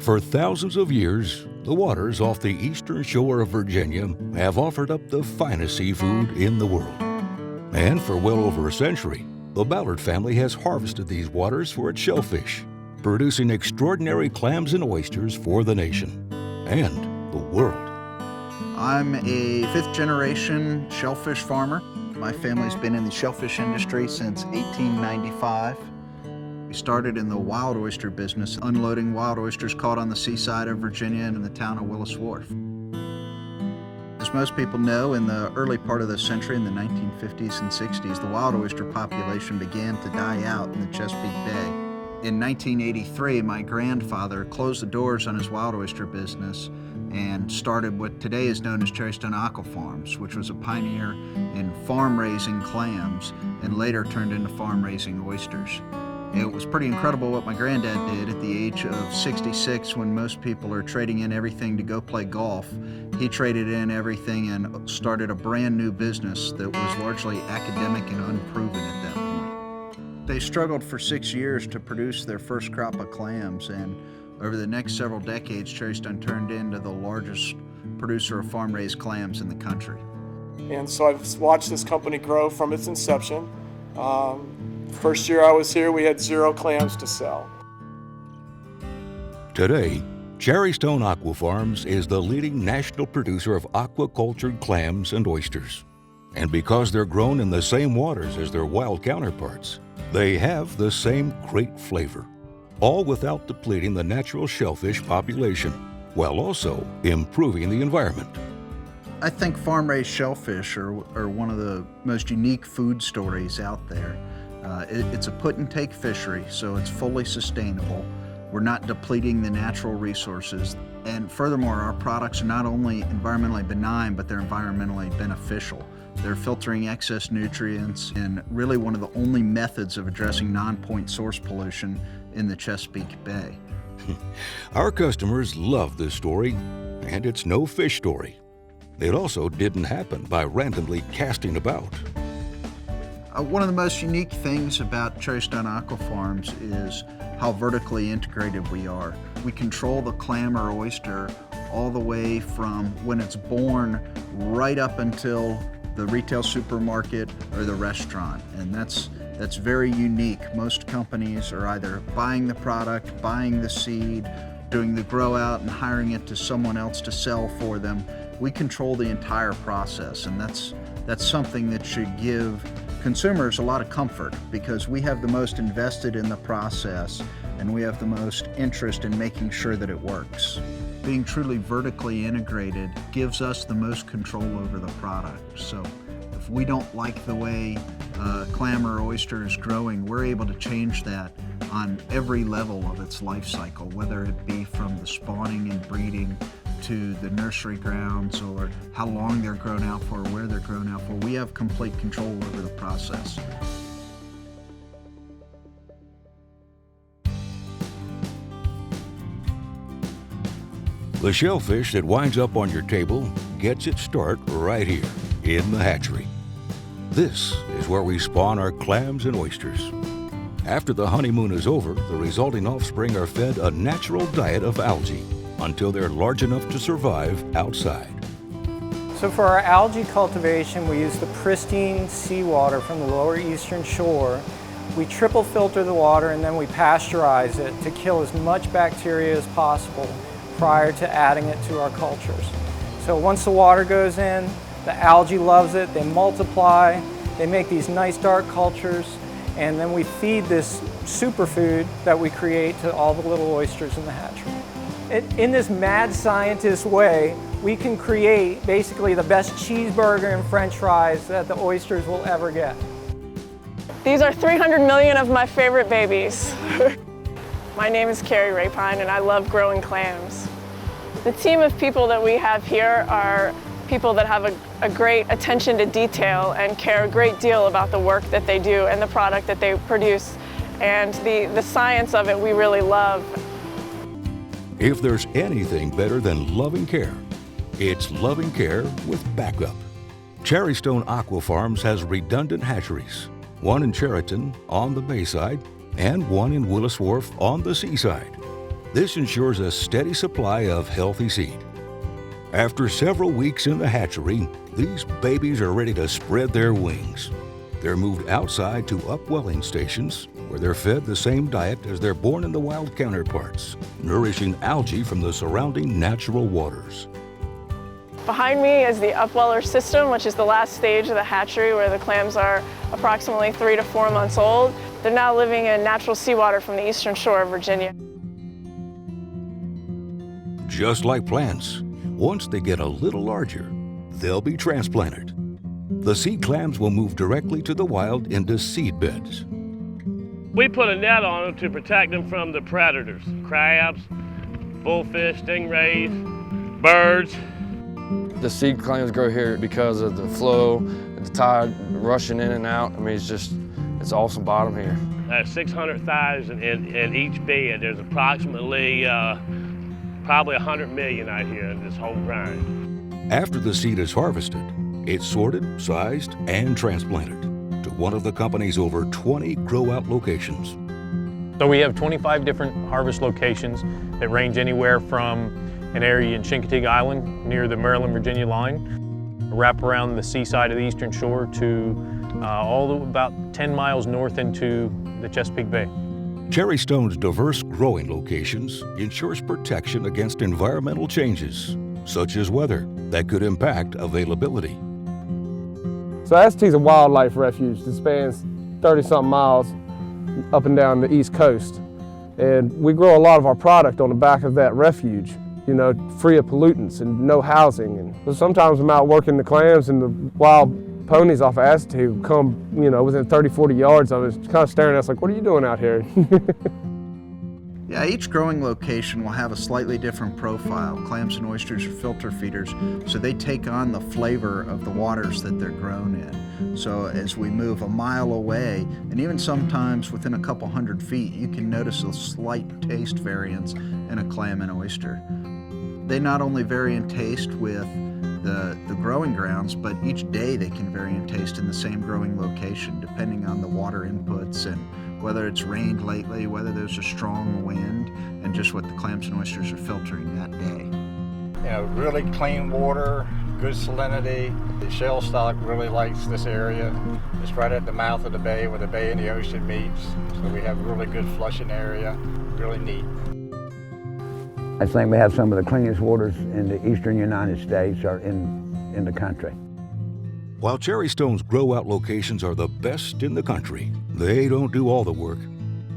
For thousands of years, the waters off the eastern shore of Virginia have offered up the finest seafood in the world. And for well over a century, the Ballard family has harvested these waters for its shellfish, producing extraordinary clams and oysters for the nation and the world. I'm a fifth-generation shellfish farmer. My family's been in the shellfish industry since 1895. We started in the wild oyster business, unloading wild oysters caught on the seaside of Virginia and in the town of Willis Wharf. As most people know, in the early part of the century, in the 1950s and 60s, the wild oyster population began to die out in the Chesapeake Bay. In 1983, my grandfather closed the doors on his wild oyster business and started what today is known as Cherrystone Aqua-Farms, which was a pioneer in farm-raising clams and later turned into farm-raising oysters. It was pretty incredible what my granddad did at the age of 66 when most people are trading in everything to go play golf. He traded in everything and started a brand new business that was largely academic and unproven at that point. They struggled for 6 years to produce their first crop of clams, and over the next several decades, Cherrystone turned into the largest producer of farm-raised clams in the country. And so I've watched this company grow from its inception. First year I was here, we had 0 clams to sell. Today, Cherrystone Aqua-Farms is the leading national producer of aquacultured clams and oysters. And because they're grown in the same waters as their wild counterparts, they have the same great flavor, all without depleting the natural shellfish population, while also improving the environment. I think farm-raised shellfish are one of the most unique food stories out there. It's a put-and-take fishery, so it's fully sustainable. We're not depleting the natural resources. And furthermore, our products are not only environmentally benign, but they're environmentally beneficial. They're filtering excess nutrients and really one of the only methods of addressing non-point source pollution in the Chesapeake Bay. Our customers love this story, and it's no fish story. It also didn't happen by randomly casting about. One of the most unique things about Cherrystone Aqua-Farms is how vertically integrated we are. We control the clam or oyster all the way from when it's born right up until the retail supermarket or the restaurant, and that's very unique. Most companies are either buying the product, buying the seed, doing the grow out and hiring it to someone else to sell for them. We control the entire process, and that's something that should give consumers a lot of comfort, because we have the most invested in the process and we have the most interest in making sure that it works. Being truly vertically integrated gives us the most control over the product. So if we don't like the way clam or oyster is growing, we're able to change that on every level of its life cycle, whether it be from the spawning and breeding to the nursery grounds, or how long they're grown out for, where they're grown out for. We have complete control over the process. The shellfish that winds up on your table gets its start right here in the hatchery. This is where we spawn our clams and oysters. After the honeymoon is over, the resulting offspring are fed a natural diet of algae until they're large enough to survive outside. So for our algae cultivation, we use the pristine seawater from the lower eastern shore. We triple filter the water and then we pasteurize it to kill as much bacteria as possible prior to adding it to our cultures. So once the water goes in, the algae loves it, they multiply, they make these nice dark cultures, and then we feed this superfood that we create to all the little oysters in the hatchery. In this mad scientist way, we can create basically the best cheeseburger and french fries that the oysters will ever get. These are 300 million of my favorite babies. My name is Carrie Rapine and I love growing clams. The team of people that we have here are people that have a great attention to detail and care a great deal about the work that they do and the product that they produce. And the science of it we really love. If there's anything better than loving care, it's loving care with backup. Cherrystone Aqua-Farms has redundant hatcheries, one in Cherryton on the bayside and one in Willis Wharf on the seaside. This ensures a steady supply of healthy seed. After several weeks in the hatchery, these babies are ready to spread their wings. They're moved outside to upwelling stations where they're fed the same diet as their born in the wild counterparts, nourishing algae from the surrounding natural waters. Behind me is the upweller system, which is the last stage of the hatchery where the clams are approximately 3 to 4 months old. They're now living in natural seawater from the eastern shore of Virginia. Just like plants, once they get a little larger, they'll be transplanted. The seed clams will move directly to the wild into seed beds. We put a net on them to protect them from the predators, crabs, bullfish, stingrays, birds. The seed clams grow here because of the flow, the tide rushing in and out. I mean, it's awesome bottom here. There's 600,000 in each bed. There's approximately probably 100 million out here in this whole grind. After the seed is harvested, it's sorted, sized, and transplanted to one of the company's over 20 grow-out locations. So we have 25 different harvest locations that range anywhere from an area in Chincoteague Island near the Maryland-Virginia line, wrap around the seaside of the eastern shore to about 10 miles north into the Chesapeake Bay. Cherrystone's diverse growing locations ensures protection against environmental changes, such as weather, that could impact availability. So Acetee's a wildlife refuge that spans 30-something miles up and down the East Coast. And we grow a lot of our product on the back of that refuge, you know, free of pollutants and no housing. And so sometimes I'm out working the clams and the wild ponies off of Acetee will come, you know, within 30, 40 yards of us, kind of staring at us like, what are you doing out here? Yeah, each growing location will have a slightly different profile. Clams and oysters are filter feeders, so they take on the flavor of the waters that they're grown in. So as we move a mile away, and even sometimes within a couple hundred feet, you can notice a slight taste variance in a clam and oyster. They not only vary in taste with the growing grounds, but each day they can vary in taste in the same growing location, depending on the water inputs and whether it's rained lately, whether there's a strong wind, and just what the clams and oysters are filtering that day. You know, really clean water, good salinity. The shell stock really likes this area. It's right at the mouth of the bay where the bay and the ocean meets. So we have a really good flushing area, really neat. I think we have some of the cleanest waters in the eastern United States or in the country. While Cherrystone's grow-out locations are the best in the country, they don't do all the work.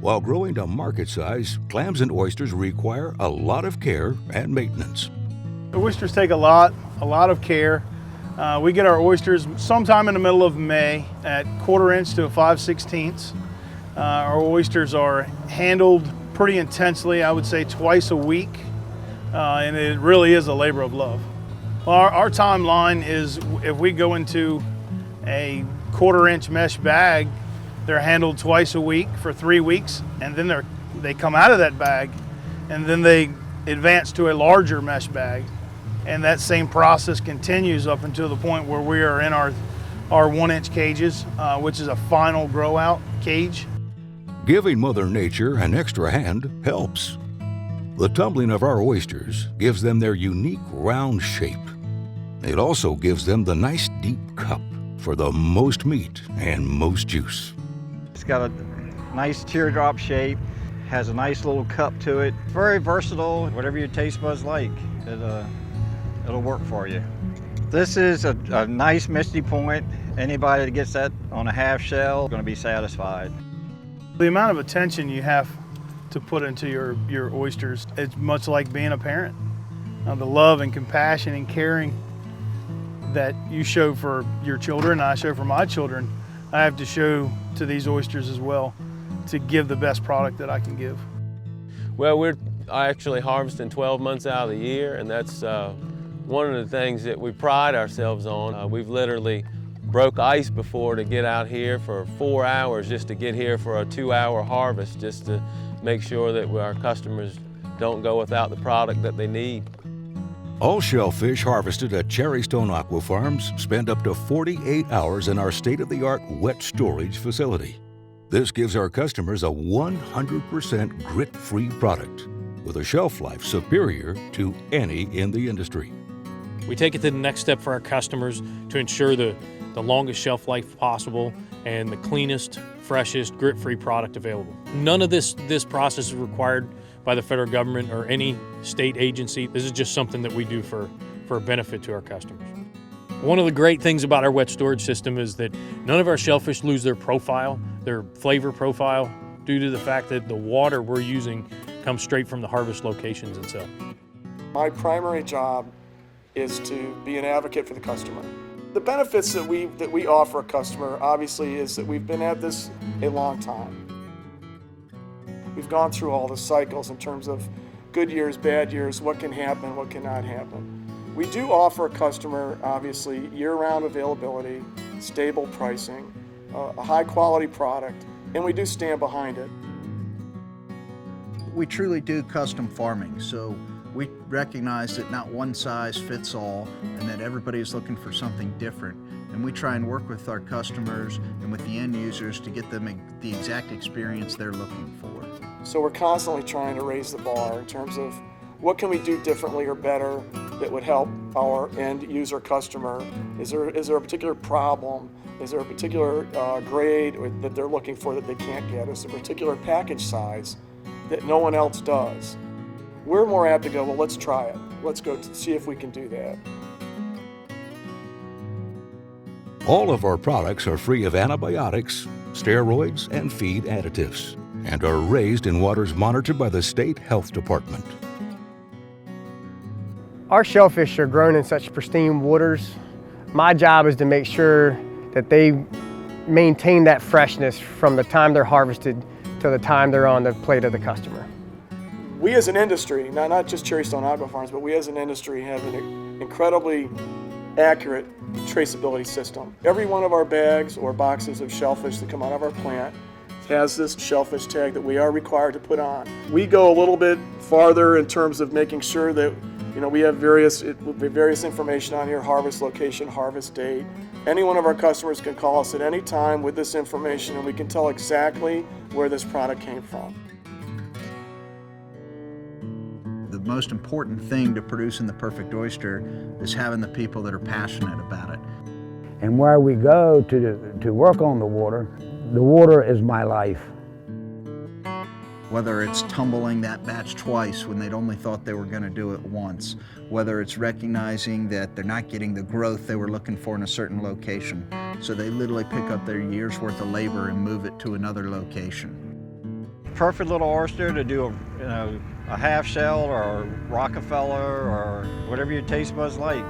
While growing to market size, clams and oysters require a lot of care and maintenance. The oysters take a lot of care. We get our oysters sometime in the middle of May at 1/4 inch to 5/16. Our oysters are handled pretty intensely, I would say twice a week, and it really is a labor of love. Our timeline is if we go into a 1/4 inch mesh bag, they're handled twice a week for 3 weeks, and then they come out of that bag, and then they advance to a larger mesh bag. And that same process continues up until the point where we are in our 1-inch cages, which is a final grow out cage. Giving Mother Nature an extra hand helps. The tumbling of our oysters gives them their unique round shape. It also gives them the nice deep cup for the most meat and most juice. It's got a nice teardrop shape, has a nice little cup to it. Very versatile, whatever your taste buds like, it'll work for you. This is a nice misty point. Anybody that gets that on a half shell is going to be satisfied. The amount of attention you have to put into your oysters, it's much like being a parent. The love and compassion and caring that you show for your children, I show for my children, I have to show to these oysters as well to give the best product that I can give. Well, we're actually harvesting 12 months out of the year, and that's one of the things that we pride ourselves on. We've literally broke ice before to get out here for 4 hours just to get here for a 2-hour harvest, just to make sure that our customers don't go without the product that they need. All shellfish harvested at Cherrystone Aqua Farms spend up to 48 hours in our state-of-the-art wet storage facility. This gives our customers a 100% grit-free product. with a shelf life superior to any in the industry. We take it to the next step for our customers to ensure the longest shelf life possible and the cleanest, freshest, grit-free product available. None of this process is required by the federal government or any state agency. This is just something that we do for a benefit to our customers. One of the great things about our wet storage system is that none of our shellfish lose their profile, their flavor profile, due to the fact that the water we're using comes straight from the harvest locations itself. My primary job is to be an advocate for the customer. The benefits that we offer a customer, obviously, is that we've been at this a long time. We've gone through all the cycles in terms of good years, bad years, what can happen, what cannot happen. We do offer a customer, obviously, year-round availability, stable pricing, a high-quality product, and we do stand behind it. We truly do custom farming, so we recognize that not one size fits all and that everybody is looking for something different. And we try and work with our customers and with the end users to get them the exact experience they're looking for. So we're constantly trying to raise the bar in terms of what can we do differently or better that would help our end user customer. Is there a particular problem? Is there a particular grade that they're looking for that they can't get? Is there a particular package size that no one else does? We're more apt to go, well, let's try it. Let's go see if we can do that. All of our products are free of antibiotics, steroids, and feed additives, and are raised in waters monitored by the State Health Department. Our shellfish are grown in such pristine waters. My job is to make sure that they maintain that freshness from the time they're harvested to the time they're on the plate of the customer. We as an industry, not just Cherrystone Aqua-Farms, but we as an industry have an incredibly accurate traceability system. Every one of our bags or boxes of shellfish that come out of our plant has this shellfish tag that we are required to put on. We go a little bit farther in terms of making sure that we have various information on here: harvest location, harvest date. Any one of our customers can call us at any time with this information, and we can tell exactly where this product came from. The most important thing to producing the perfect oyster is having the people that are passionate about it. And where we go to work on the water is my life. Whether it's tumbling that batch twice when they'd only thought they were going to do it once, whether it's recognizing that they're not getting the growth they were looking for in a certain location, so they literally pick up their year's worth of labor and move it to another location. Perfect little oyster to do a half shell or Rockefeller or whatever your taste buds like.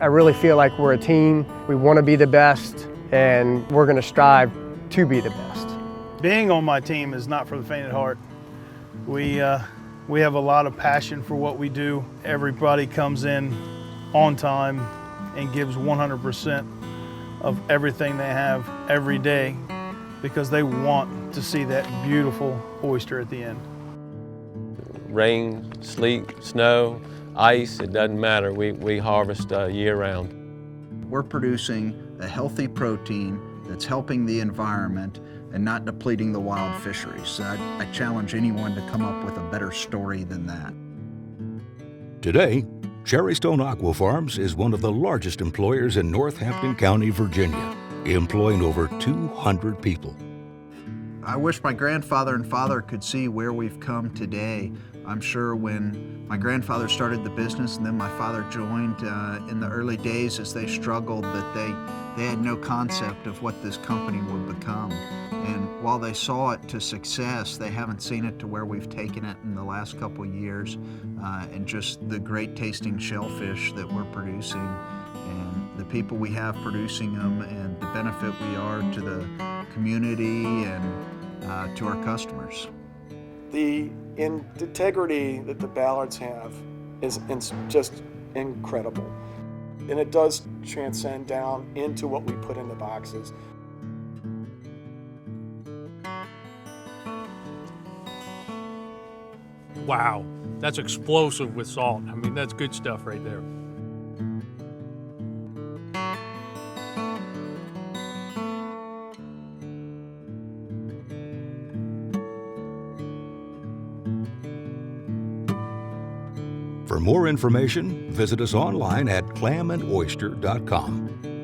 I really feel like we're a team. We want to be the best, and we're going to strive to be the best. Being on my team is not for the faint of heart. We have a lot of passion for what we do. Everybody comes in on time and gives 100% of everything they have every day because they want to see that beautiful oyster at the end. Rain, sleet, snow, ice, it doesn't matter. We harvest year-round. We're producing a healthy protein that's helping the environment and not depleting the wild fisheries. I challenge anyone to come up with a better story than that. Today, Cherrystone Aqua-Farms is one of the largest employers in Northampton County, Virginia, employing over 200 people. I wish my grandfather and father could see where we've come today. I'm sure when my grandfather started the business and then my father joined in the early days as they struggled, that they had no concept of what this company would become. And while they saw it to success, they haven't seen it to where we've taken it in the last couple of years, and just the great tasting shellfish that we're producing and the people we have producing them and the benefit we are to the community and to our customers. The integrity that the Ballards have is just incredible. And it does transcend down into what we put in the boxes. Wow, that's explosive with salt. I mean, that's good stuff right there. For more information, visit us online at clamandoyster.com.